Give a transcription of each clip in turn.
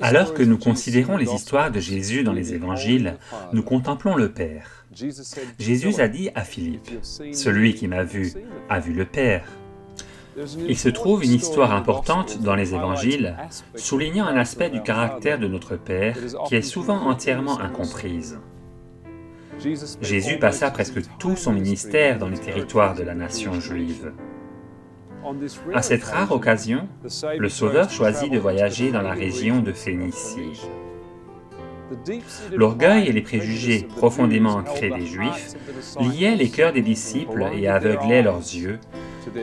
Alors que nous considérons les histoires de Jésus dans les évangiles, nous contemplons le Père. Jésus a dit à Philippe, « Celui qui m'a vu a vu le Père ». Il se trouve une histoire importante dans les évangiles, soulignant un aspect du caractère de notre Père qui est souvent entièrement incomprise. Jésus passa presque tout son ministère dans les territoires de la nation juive. À cette rare occasion, le Sauveur choisit de voyager dans la région de Phénicie. L'orgueil et les préjugés profondément ancrés des Juifs liaient les cœurs des disciples et aveuglaient leurs yeux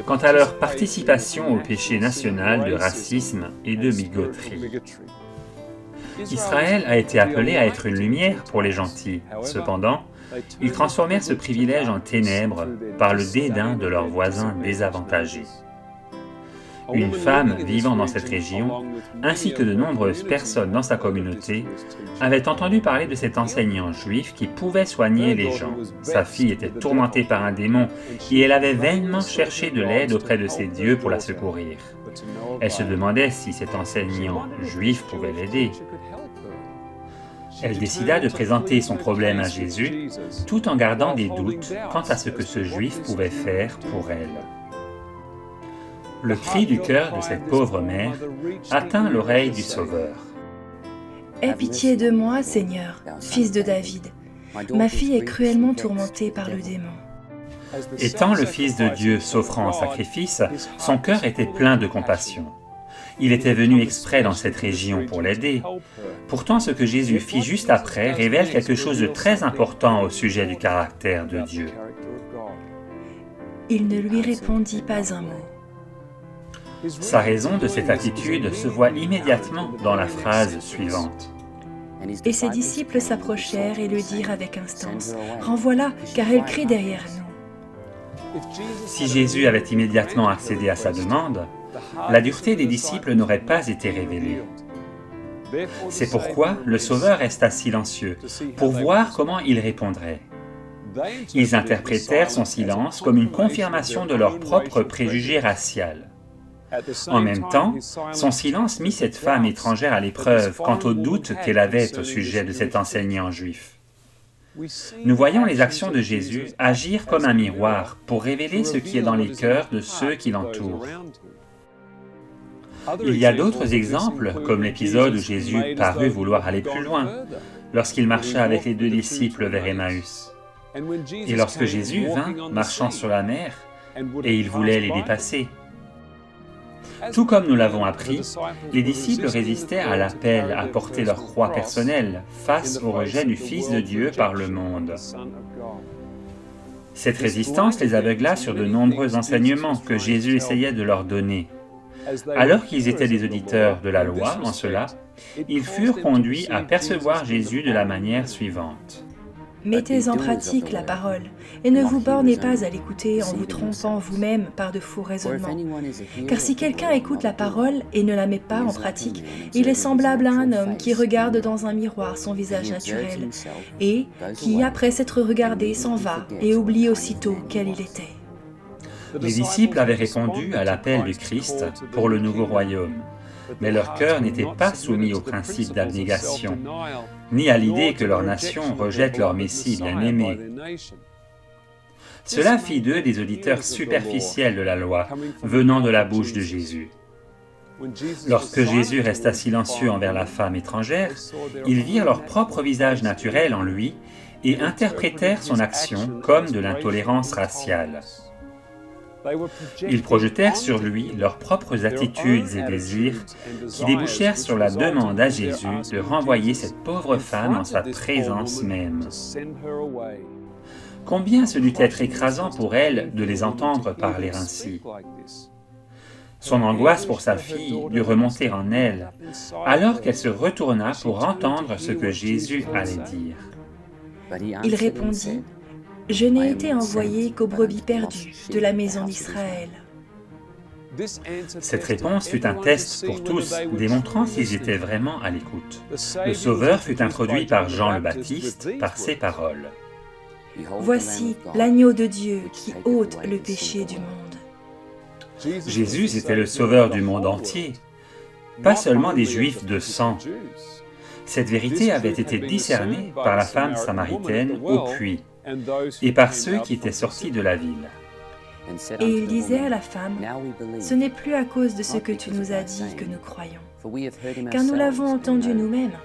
quant à leur participation au péché national de racisme et de bigoterie. Israël a été appelé à être une lumière pour les gentils. Cependant, ils transformèrent ce privilège en ténèbres par le dédain de leurs voisins désavantagés. Une femme vivant dans cette région, ainsi que de nombreuses personnes dans sa communauté, avait entendu parler de cet enseignant juif qui pouvait soigner les gens. Sa fille était tourmentée par un démon et elle avait vainement cherché de l'aide auprès de ses dieux pour la secourir. Elle se demandait si cet enseignant juif pouvait l'aider. Elle décida de présenter son problème à Jésus, tout en gardant des doutes quant à ce que ce juif pouvait faire pour elle. Le cri du cœur de cette pauvre mère atteint l'oreille du Sauveur. « Aie pitié de moi, Seigneur, fils de David. Ma fille est cruellement tourmentée par le démon. » Étant le Fils de Dieu s'offrant en sacrifice, son cœur était plein de compassion. Il était venu exprès dans cette région pour l'aider. Pourtant, ce que Jésus fit juste après révèle quelque chose de très important au sujet du caractère de Dieu. Il ne lui répondit pas un mot. Sa raison de cette attitude se voit immédiatement dans la phrase suivante. Et ses disciples s'approchèrent et le dirent avec instance, « Renvoie-la, car elle crie derrière nous. » Si Jésus avait immédiatement accédé à sa demande, la dureté des disciples n'aurait pas été révélée. C'est pourquoi le Sauveur resta silencieux, pour voir comment il répondrait. Ils interprétèrent son silence comme une confirmation de leur propre préjugé racial. En même temps, son silence mit cette femme étrangère à l'épreuve quant aux doutes qu'elle avait au sujet de cet enseignant juif. Nous voyons les actions de Jésus agir comme un miroir pour révéler ce qui est dans les cœurs de ceux qui l'entourent. Il y a d'autres exemples, comme l'épisode où Jésus parut vouloir aller plus loin, lorsqu'il marcha avec les 2 disciples vers Emmaüs. Et lorsque Jésus vint, marchant sur la mer, et il voulait les dépasser. Tout comme nous l'avons appris, les disciples résistèrent à l'appel à porter leur croix personnelle face au rejet du Fils de Dieu par le monde. Cette résistance les aveugla sur de nombreux enseignements que Jésus essayait de leur donner. Alors qu'ils étaient des auditeurs de la loi en cela, ils furent conduits à percevoir Jésus de la manière suivante. Mettez en pratique la parole, et ne vous bornez pas à l'écouter en vous trompant vous-même par de faux raisonnements. Car si quelqu'un écoute la parole et ne la met pas en pratique, il est semblable à un homme qui regarde dans un miroir son visage naturel, et qui, après s'être regardé, s'en va et oublie aussitôt quel il était. Les disciples avaient répondu à l'appel du Christ pour le nouveau royaume, mais leur cœur n'était pas soumis au principe d'abnégation, ni à l'idée que leur nation rejette leur Messie bien-aimé. Cela fit d'eux des auditeurs superficiels de la loi, venant de la bouche de Jésus. Lorsque Jésus resta silencieux envers la femme étrangère, ils virent leur propre visage naturel en lui et interprétèrent son action comme de l'intolérance raciale. Ils projetèrent sur lui leurs propres attitudes et désirs qui débouchèrent sur la demande à Jésus de renvoyer cette pauvre femme en sa présence même. Combien ce dut être écrasant pour elle de les entendre parler ainsi. Son angoisse pour sa fille dut remonter en elle, alors qu'elle se retourna pour entendre ce que Jésus allait dire. Il répondit, « Je n'ai été envoyé qu'aux brebis perdues de la maison d'Israël. » Cette réponse fut un test pour tous, démontrant s'ils étaient vraiment à l'écoute. Le Sauveur fut introduit par Jean le Baptiste par ces paroles. « Voici l'agneau de Dieu qui ôte le péché du monde. » Jésus était le Sauveur du monde entier, pas seulement des Juifs de sang. Cette vérité avait été discernée par la femme samaritaine au puits et par ceux qui étaient sortis de la ville. Et il disait à la femme, « Ce n'est plus à cause de ce que tu nous as dit que nous croyons, car nous l'avons entendu nous-mêmes,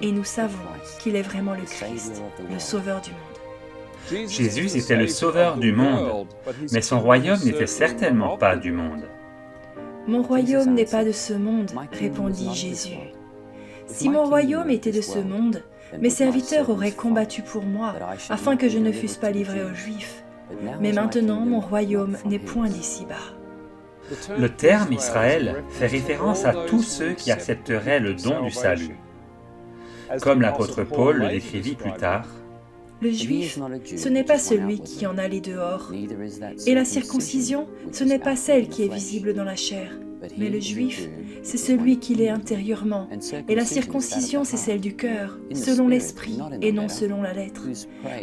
et nous savons qu'il est vraiment le Christ, le Sauveur du monde. » Jésus était le Sauveur du monde, mais son royaume n'était certainement pas du monde. « Mon royaume n'est pas de ce monde, répondit Jésus. Si mon royaume était de ce monde, mes serviteurs auraient combattu pour moi, afin que je ne fusse pas livré aux Juifs. Mais maintenant, mon royaume n'est point d'ici-bas. Le terme Israël fait référence à tous ceux qui accepteraient le don du salut. Comme l'apôtre Paul le décrivit plus tard, le Juif, ce n'est pas celui qui en a les dehors, et la circoncision, ce n'est pas celle qui est visible dans la chair, mais le Juif, c'est celui qui l'est intérieurement, et la circoncision, c'est celle du cœur, selon l'esprit et non selon la lettre.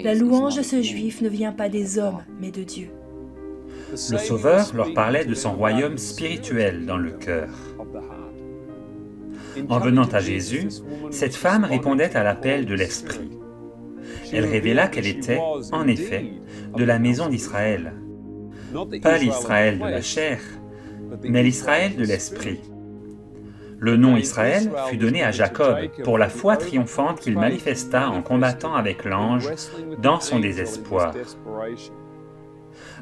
La louange de ce Juif ne vient pas des hommes, mais de Dieu. Le Sauveur leur parlait de son royaume spirituel dans le cœur. En venant à Jésus, cette femme répondait à l'appel de l'Esprit. Elle révéla qu'elle était, en effet, de la maison d'Israël. Pas l'Israël de la chair, mais l'Israël de l'Esprit. Le nom Israël fut donné à Jacob pour la foi triomphante qu'il manifesta en combattant avec l'ange dans son désespoir.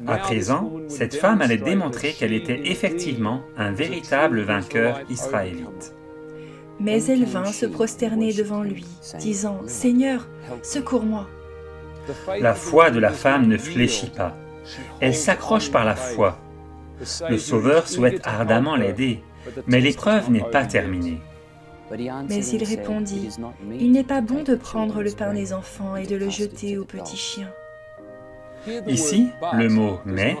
À présent, cette femme allait démontrer qu'elle était effectivement un véritable vainqueur israélite. Mais elle vint se prosterner devant lui, disant « Seigneur, secours-moi » ». La foi de la femme ne fléchit pas. Elle s'accroche par la foi. Le Sauveur souhaite ardemment l'aider, mais l'épreuve n'est pas terminée. Mais il répondit « Il n'est pas bon de prendre le pain des enfants et de le jeter aux petits chiens. » Ici, le mot « mais »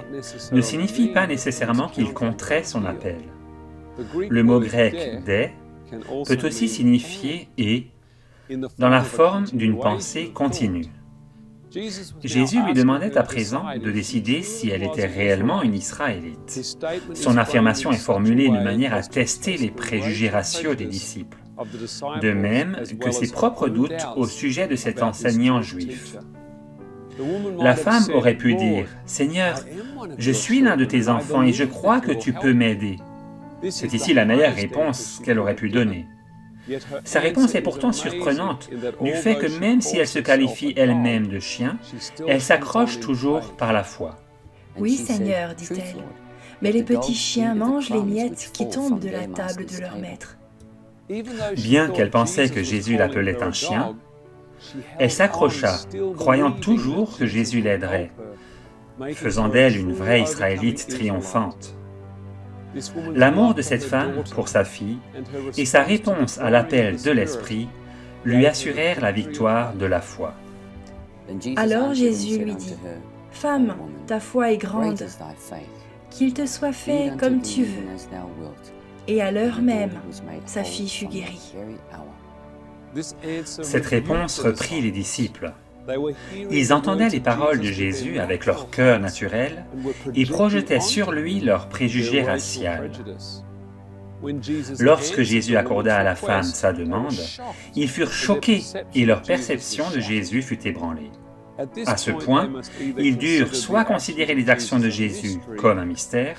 ne signifie pas nécessairement qu'il contrait son appel. Le mot grec « dès » peut aussi signifier « et » dans la forme d'une pensée continue. Jésus lui demandait à présent de décider si elle était réellement une Israélite. Son affirmation est formulée de manière à tester les préjugés raciaux des disciples, de même que ses propres doutes au sujet de cet enseignant juif. La femme aurait pu dire « Seigneur, je suis l'un de tes enfants et je crois que tu peux m'aider. » C'est ici la meilleure réponse qu'elle aurait pu donner. Sa réponse est pourtant surprenante, du fait que même si elle se qualifie elle-même de chien, elle s'accroche toujours par la foi. « Oui, Seigneur, dit-elle, mais les petits chiens mangent les miettes qui tombent de la table de leur maître. » Bien qu'elle pensait que Jésus l'appelait un chien, elle s'accrocha, croyant toujours que Jésus l'aiderait, faisant d'elle une vraie Israélite triomphante. L'amour de cette femme pour sa fille et sa réponse à l'appel de l'Esprit lui assurèrent la victoire de la foi. Alors Jésus lui dit, « Femme, ta foi est grande, qu'il te soit fait comme tu veux. » Et à l'heure même, sa fille fut guérie. Cette réponse reprit les disciples. Ils entendaient les paroles de Jésus avec leur cœur naturel et projetaient sur lui leurs préjugés raciaux. Lorsque Jésus accorda à la femme sa demande, ils furent choqués et leur perception de Jésus fut ébranlée. À ce point, ils durent soit considérer les actions de Jésus comme un mystère,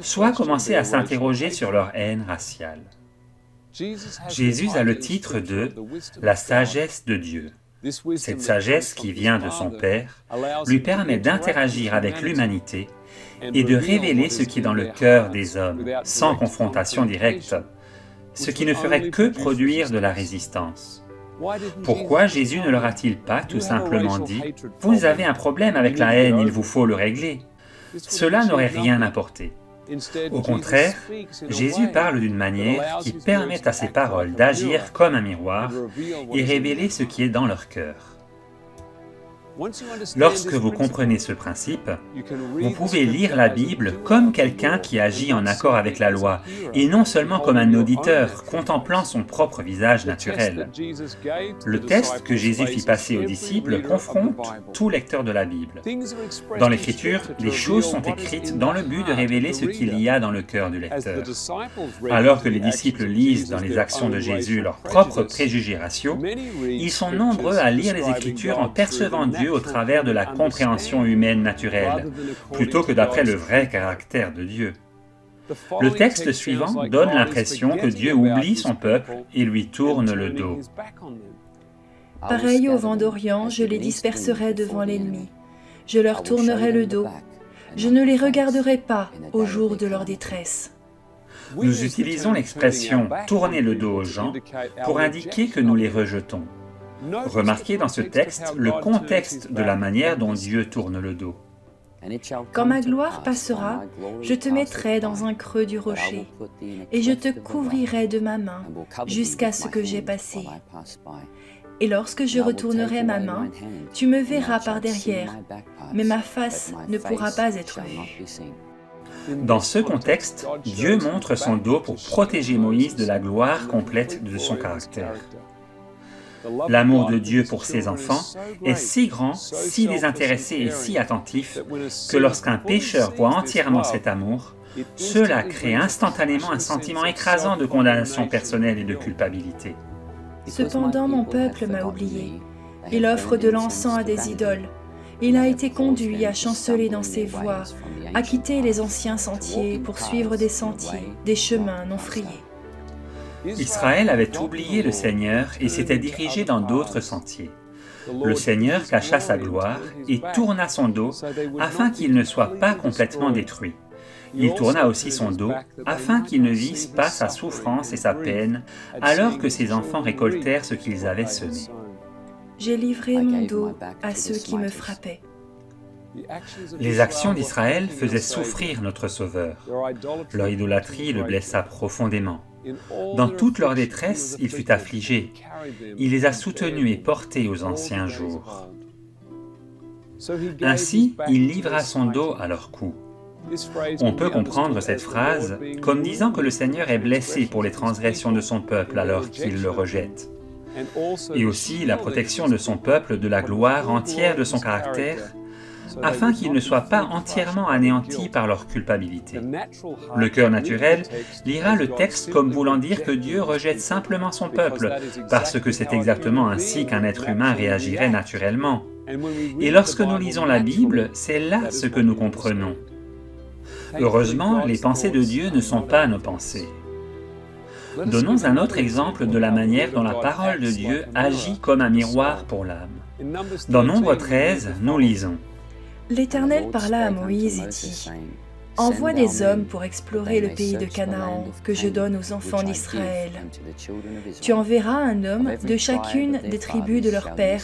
soit commencer à s'interroger sur leur haine raciale. Jésus a le titre de « la sagesse de Dieu ». Cette sagesse qui vient de son Père lui permet d'interagir avec l'humanité et de révéler ce qui est dans le cœur des hommes, sans confrontation directe, ce qui ne ferait que produire de la résistance. Pourquoi Jésus ne leur a-t-il pas tout simplement dit « Vous avez un problème avec la haine, il vous faut le régler ». Cela n'aurait rien apporté. Au contraire, Jésus parle d'une manière qui permet à ses paroles d'agir comme un miroir et révéler ce qui est dans leur cœur. Lorsque vous comprenez ce principe, vous pouvez lire la Bible comme quelqu'un qui agit en accord avec la loi, et non seulement comme un auditeur contemplant son propre visage naturel. Le test que Jésus fit passer aux disciples confronte tout lecteur de la Bible. Dans l'Écriture, les choses sont écrites dans le but de révéler ce qu'il y a dans le cœur du lecteur. Alors que les disciples lisent dans les actions de Jésus leurs propres préjugés raciaux, ils sont nombreux à lire les Écritures en percevant Dieu au travers de la compréhension humaine naturelle, plutôt que d'après le vrai caractère de Dieu. Le texte suivant donne l'impression que Dieu oublie son peuple et lui tourne le dos. Pareil au vent d'Orient, je les disperserai devant l'ennemi. Je leur tournerai le dos. Je ne les regarderai pas au jour de leur détresse. Nous utilisons l'expression « tourner le dos aux gens » pour indiquer que nous les rejetons. Remarquez dans ce texte le contexte de la manière dont Dieu tourne le dos. Quand ma gloire passera, je te mettrai dans un creux du rocher, et je te couvrirai de ma main jusqu'à ce que j'ai passé. Et lorsque je retournerai ma main, tu me verras par derrière, mais ma face ne pourra pas être vue. Dans ce contexte, Dieu montre son dos pour protéger Moïse de la gloire complète de son caractère. L'amour de Dieu pour ses enfants est si grand, si désintéressé et si attentif que lorsqu'un pécheur voit entièrement cet amour, cela crée instantanément un sentiment écrasant de condamnation personnelle et de culpabilité. Cependant mon peuple m'a oublié. Il offre de l'encens à des idoles. Il a été conduit à chanceler dans ses voies, à quitter les anciens sentiers pour suivre des sentiers, des chemins non frayés. Israël avait oublié le Seigneur et s'était dirigé dans d'autres sentiers. Le Seigneur cacha sa gloire et tourna son dos afin qu'il ne soit pas complètement détruit. Il tourna aussi son dos afin qu'il ne visse pas sa souffrance et sa peine alors que ses enfants récoltèrent ce qu'ils avaient semé. J'ai livré mon dos à ceux qui me frappaient. Les actions d'Israël faisaient souffrir notre Sauveur. Leur idolâtrie le blessa profondément. Dans toute leur détresse, il fut affligé. Il les a soutenus et portés aux anciens jours. Ainsi, il livra son dos à leur cou. On peut comprendre cette phrase comme disant que le Seigneur est blessé pour les transgressions de son peuple alors qu'il le rejette. Et aussi la protection de son peuple de la gloire entière de son caractère, afin qu'ils ne soient pas entièrement anéantis par leur culpabilité. Le cœur naturel lira le texte comme voulant dire que Dieu rejette simplement son peuple, parce que c'est exactement ainsi qu'un être humain réagirait naturellement. Et lorsque nous lisons la Bible, c'est là ce que nous comprenons. Heureusement, les pensées de Dieu ne sont pas nos pensées. Donnons un autre exemple de la manière dont la parole de Dieu agit comme un miroir pour l'âme. Dans Nombre 13, nous lisons « L'Éternel parla à Moïse et dit, « Envoie des hommes pour explorer le pays de Canaan que je donne aux enfants d'Israël. Tu enverras un homme de chacune des tribus de leur père,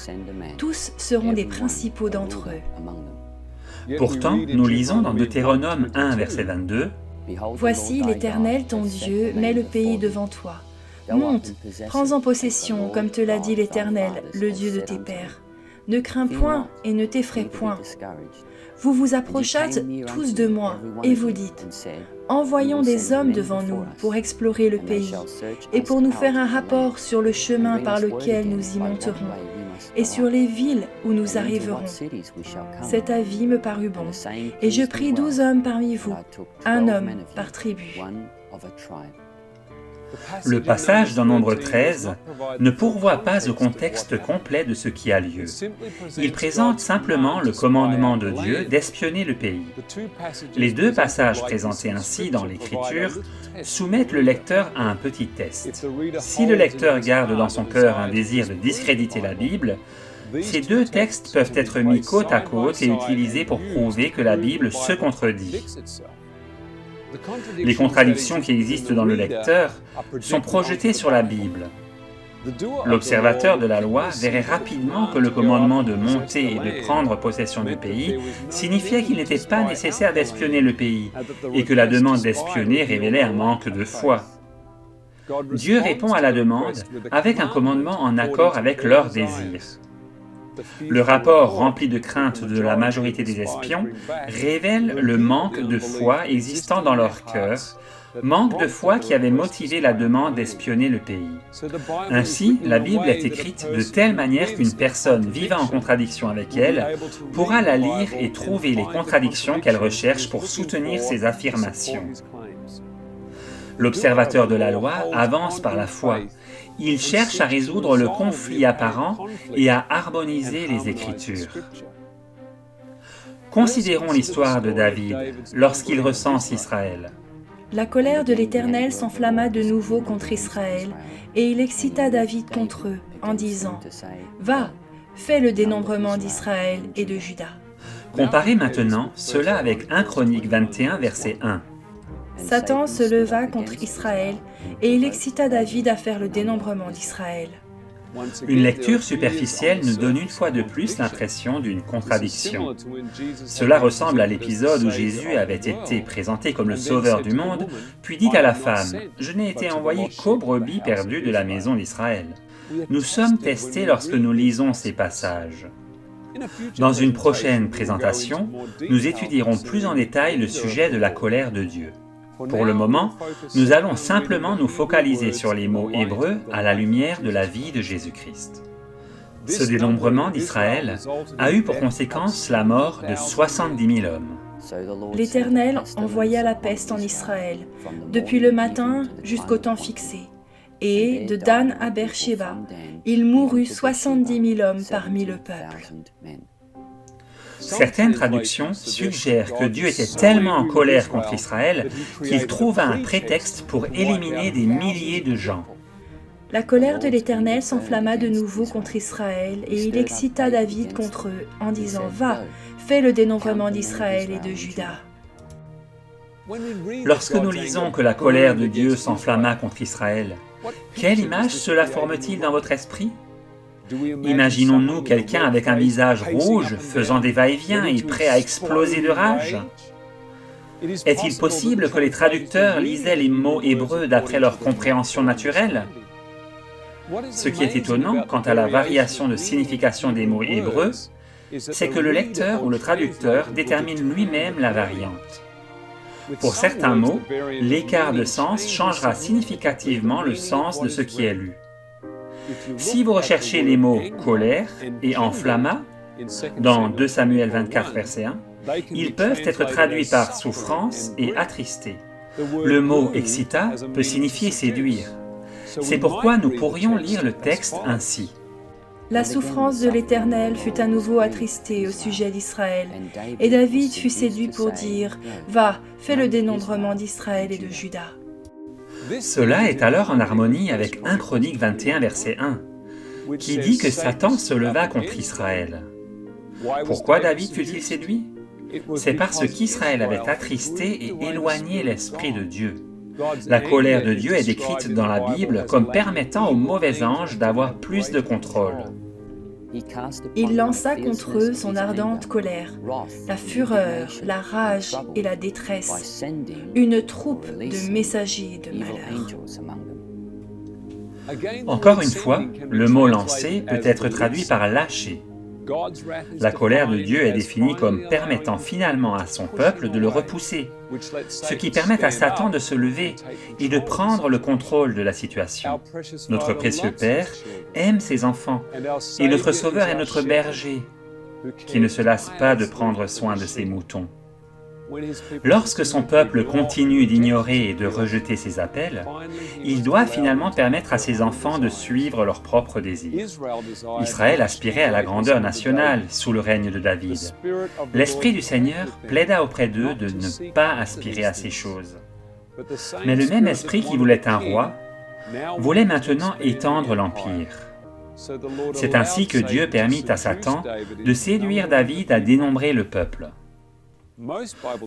tous seront des principaux d'entre eux. » Pourtant, nous lisons dans Deutéronome 1, verset 22, « Voici l'Éternel ton Dieu met le pays devant toi. Monte, prends-en possession, comme te l'a dit l'Éternel, le Dieu de tes pères. Ne crains point et ne t'effraie point. Vous vous approchâtes tous de moi, et vous dites, « Envoyons des hommes devant nous pour explorer le pays, et pour nous faire un rapport sur le chemin par lequel nous y monterons, et sur les villes où nous arriverons. » Cet avis me parut bon, et je pris 12 hommes parmi vous, un homme par tribu. Le passage dans Nombre 13 ne pourvoit pas au contexte complet de ce qui a lieu. Il présente simplement le commandement de Dieu d'espionner le pays. Les deux passages présentés ainsi dans l'Écriture soumettent le lecteur à un petit test. Si le lecteur garde dans son cœur un désir de discréditer la Bible, ces deux textes peuvent être mis côte à côte et utilisés pour prouver que la Bible se contredit. Les contradictions qui existent dans le lecteur sont projetées sur la Bible. L'observateur de la loi verrait rapidement que le commandement de monter et de prendre possession du pays signifiait qu'il n'était pas nécessaire d'espionner le pays et que la demande d'espionner révélait un manque de foi. Dieu répond à la demande avec un commandement en accord avec leurs désirs. Le rapport rempli de crainte de la majorité des espions révèle le manque de foi existant dans leur cœur, manque de foi qui avait motivé la demande d'espionner le pays. Ainsi, la Bible est écrite de telle manière qu'une personne vivant en contradiction avec elle pourra la lire et trouver les contradictions qu'elle recherche pour soutenir ses affirmations. L'observateur de la loi avance par la foi. Il cherche à résoudre le conflit apparent et à harmoniser les Écritures. Considérons l'histoire de David lorsqu'il recense Israël. La colère de l'Éternel s'enflamma de nouveau contre Israël, et il excita David contre eux, en disant « Va, fais le dénombrement d'Israël et de Juda. » Comparez maintenant cela avec 1 Chroniques 21, verset 1. Satan se leva contre Israël, et il excita David à faire le dénombrement d'Israël. Une lecture superficielle nous donne une fois de plus l'impression d'une contradiction. Cela ressemble à l'épisode où Jésus avait été présenté comme le sauveur du monde, puis dit à la femme « Je n'ai été envoyé qu'aux brebis perdues de la maison d'Israël. » Nous sommes testés lorsque nous lisons ces passages. Dans une prochaine présentation, nous étudierons plus en détail le sujet de la colère de Dieu. Pour le moment, nous allons simplement nous focaliser sur les mots hébreux à la lumière de la vie de Jésus-Christ. Ce dénombrement d'Israël a eu pour conséquence la mort de 70 000 hommes. L'Éternel envoya la peste en Israël, depuis le matin jusqu'au temps fixé. Et de Dan à Beersheba, il mourut 70 000 hommes parmi le peuple. Certaines traductions suggèrent que Dieu était tellement en colère contre Israël qu'il trouva un prétexte pour éliminer des milliers de gens. La colère de l'Éternel s'enflamma de nouveau contre Israël, et il excita David contre eux, en disant « Va, fais le dénombrement d'Israël et de Juda. » Lorsque nous lisons que la colère de Dieu s'enflamma contre Israël, quelle image cela forme-t-il dans votre esprit? Imaginons-nous quelqu'un avec un visage rouge, faisant des va-et-vient et prêt à exploser de rage? Est-il possible que les traducteurs lisaient les mots hébreux d'après leur compréhension naturelle? Ce qui est étonnant quant à la variation de signification des mots hébreux, c'est que le lecteur ou le traducteur détermine lui-même la variante. Pour certains mots, l'écart de sens changera significativement le sens de ce qui est lu. Si vous recherchez les mots « colère » et « enflamma » dans 2 Samuel 24, verset 1, ils peuvent être traduits par « souffrance » et « attristé ». Le mot « excita » peut signifier « séduire ». C'est pourquoi nous pourrions lire le texte ainsi. La souffrance de l'Éternel fut à nouveau attristée au sujet d'Israël, et David fut séduit pour dire « Va, fais le dénombrement d'Israël et de Juda. » Cela est alors en harmonie avec 1 Chroniques 21, verset 1, qui dit que Satan se leva contre Israël. Pourquoi David fut-il séduit? C'est parce qu'Israël avait attristé et éloigné l'Esprit de Dieu. La colère de Dieu est décrite dans la Bible comme permettant aux mauvais anges d'avoir plus de contrôle. Il lança contre eux son ardente colère, la fureur, la rage et la détresse, une troupe de messagers de malheur. Encore une fois, le mot « lancer » peut être traduit par « lâcher ». La colère de Dieu est définie comme permettant finalement à son peuple de le repousser, ce qui permet à Satan de se lever et de prendre le contrôle de la situation. Notre précieux Père aime ses enfants, et notre Sauveur est notre berger, qui ne se lasse pas de prendre soin de ses moutons. Lorsque son peuple continue d'ignorer et de rejeter ses appels, il doit finalement permettre à ses enfants de suivre leurs propres désirs. Israël aspirait à la grandeur nationale sous le règne de David. L'Esprit du Seigneur plaida auprès d'eux de ne pas aspirer à ces choses. Mais le même Esprit qui voulait un roi voulait maintenant étendre l'empire. C'est ainsi que Dieu permit à Satan de séduire David à dénombrer le peuple.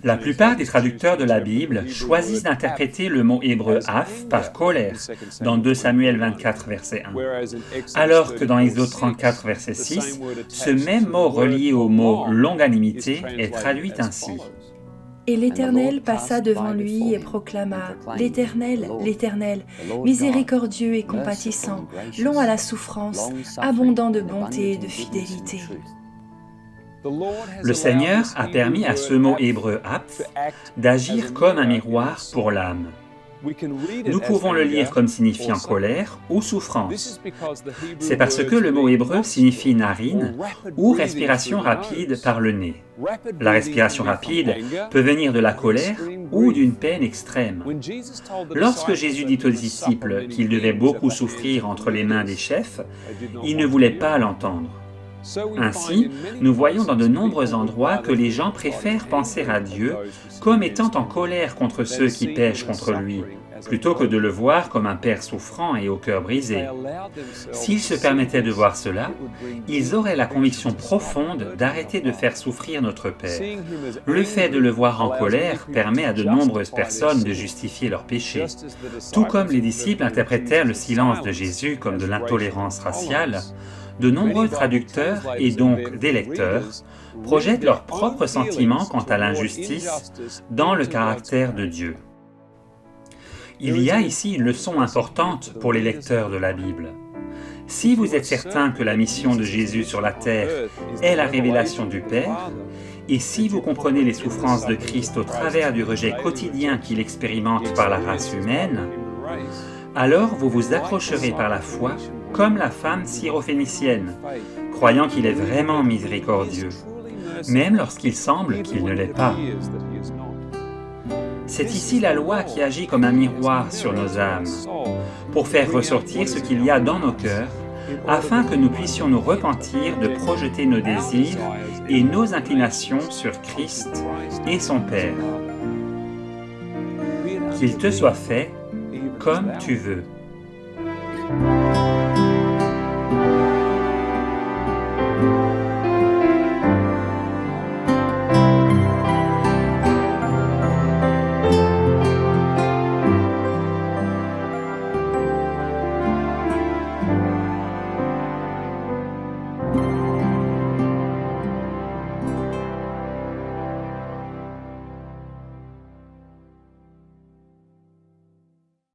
La plupart des traducteurs de la Bible choisissent d'interpréter le mot hébreu « af » par « colère » dans 2 Samuel 24, verset 1, alors que dans Exode 34, verset 6, ce même mot relié au mot « longanimité » est traduit ainsi. « Et l'Éternel passa devant lui et proclama, « L'Éternel, l'Éternel, miséricordieux et compatissant, long à la souffrance, abondant de bonté et de fidélité. » Le Seigneur a permis à ce mot hébreu « aph » d'agir comme un miroir pour l'âme. Nous pouvons le lire comme signifiant colère ou souffrance. C'est parce que le mot hébreu signifie narine ou respiration rapide par le nez. La respiration rapide peut venir de la colère ou d'une peine extrême. Lorsque Jésus dit aux disciples qu'ils devaient beaucoup souffrir entre les mains des chefs, ils ne voulaient pas l'entendre. Ainsi, nous voyons dans de nombreux endroits que les gens préfèrent penser à Dieu comme étant en colère contre ceux qui pêchent contre lui, plutôt que de le voir comme un Père souffrant et au cœur brisé. S'ils se permettaient de voir cela, ils auraient la conviction profonde d'arrêter de faire souffrir notre Père. Le fait de le voir en colère permet à de nombreuses personnes de justifier leurs péchés. Tout comme les disciples interprétèrent le silence de Jésus comme de l'intolérance raciale, de nombreux traducteurs et donc des lecteurs projettent leurs propres sentiments quant à l'injustice dans le caractère de Dieu. Il y a ici une leçon importante pour les lecteurs de la Bible. Si vous êtes certain que la mission de Jésus sur la terre est la révélation du Père, et si vous comprenez les souffrances de Christ au travers du rejet quotidien qu'il expérimente par la race humaine, alors vous vous accrocherez par la foi comme la femme syrophénicienne, croyant qu'il est vraiment miséricordieux, même lorsqu'il semble qu'il ne l'est pas. C'est ici la loi qui agit comme un miroir sur nos âmes, pour faire ressortir ce qu'il y a dans nos cœurs, afin que nous puissions nous repentir de projeter nos désirs et nos inclinations sur Christ et son Père. Qu'il te soit fait comme tu veux.